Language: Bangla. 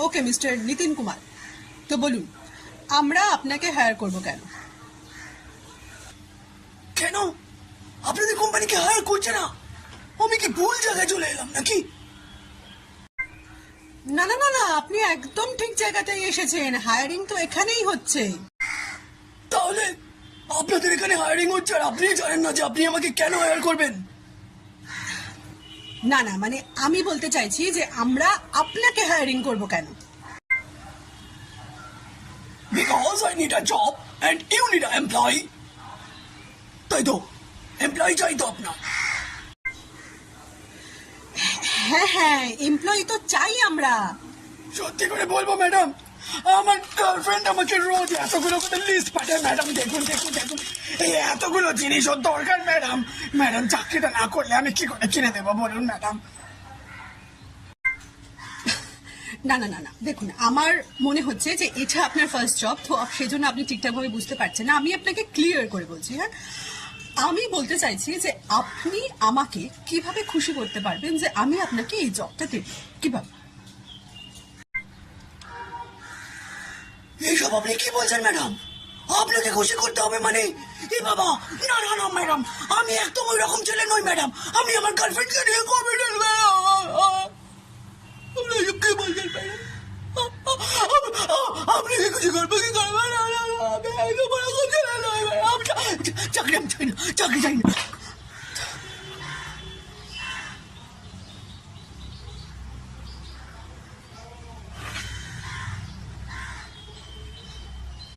ওকে মিস্টার নিতিন কুমার, তো বলুন আমরা আপনাকে হায়ার করব কেন? কেন আপনাদের কোম্পানিকে হায়ার করছে না? আমি কি ভুল জায়গায় চলে এলাম নাকি? না না না না, আপনি একদম ঠিক জায়গাতেই এসেছেন। হায়ারিং তো এখানেই হচ্ছে। তাহলে আপনাদের এখানে হায়ারিং হচ্ছে আর আপনি জানেন না যে আপনি আমাকে কেন হায়ার করবেন? না না, মানে আমি বলতে চাইছি যে আমরা আপনাকে হায়ারিং করব কেন। Because I need a job and you need an employee. তাই তো, এমপ্লয়ি চাই তো আপনার। হ্যাঁ হ্যাঁ, এমপ্লয়ি তো চাই আমরা। সত্যি করে বলবো ম্যাডাম, আমার গার্লফ্রেন্ড আমাকে রোজ এতগুলো করে লিস্ট পাঠায়। ম্যাডাম দেখুন দেখুন দেখুন, এই এতগুলো জিনিস ওর দরকার। ম্যাডাম ম্যাডাম চাকরিটা না করলে আমি কি করে কিনে দেবো বলুন ম্যাডাম? না না না না, দেখুন আমার মনে হচ্ছে যে এটা আপনার ফার্স্ট জব, তো সেজন্য আপনি ঠিকঠাকভাবে বুঝতে পারছেন না। আমি আপনাকে ক্লিয়ার করে বলছি। হ্যাঁ, আমি বলতে চাইছি যে আপনি আমাকে কিভাবে খুশি করতে পারবেন যে আমি আপনাকে এই জবটা দেব, কিভাবে? এইসব আপনি কি বলছেন ম্যাডাম? আপনাকে খুশি করতে হবে মানে? এ বাবা, না না না ম্যাডাম, আমি একদম ওই রকম ছেলে নই ম্যাডাম। আমি আমার গার্লফ্রেন্ডকে নিয়ে করবেন আপনি কি বলছেন ম্যাডাম? আপনি কি খুশি করবেন কি করবেন? চাকরি আমি চাই না, চাকরি চাই না।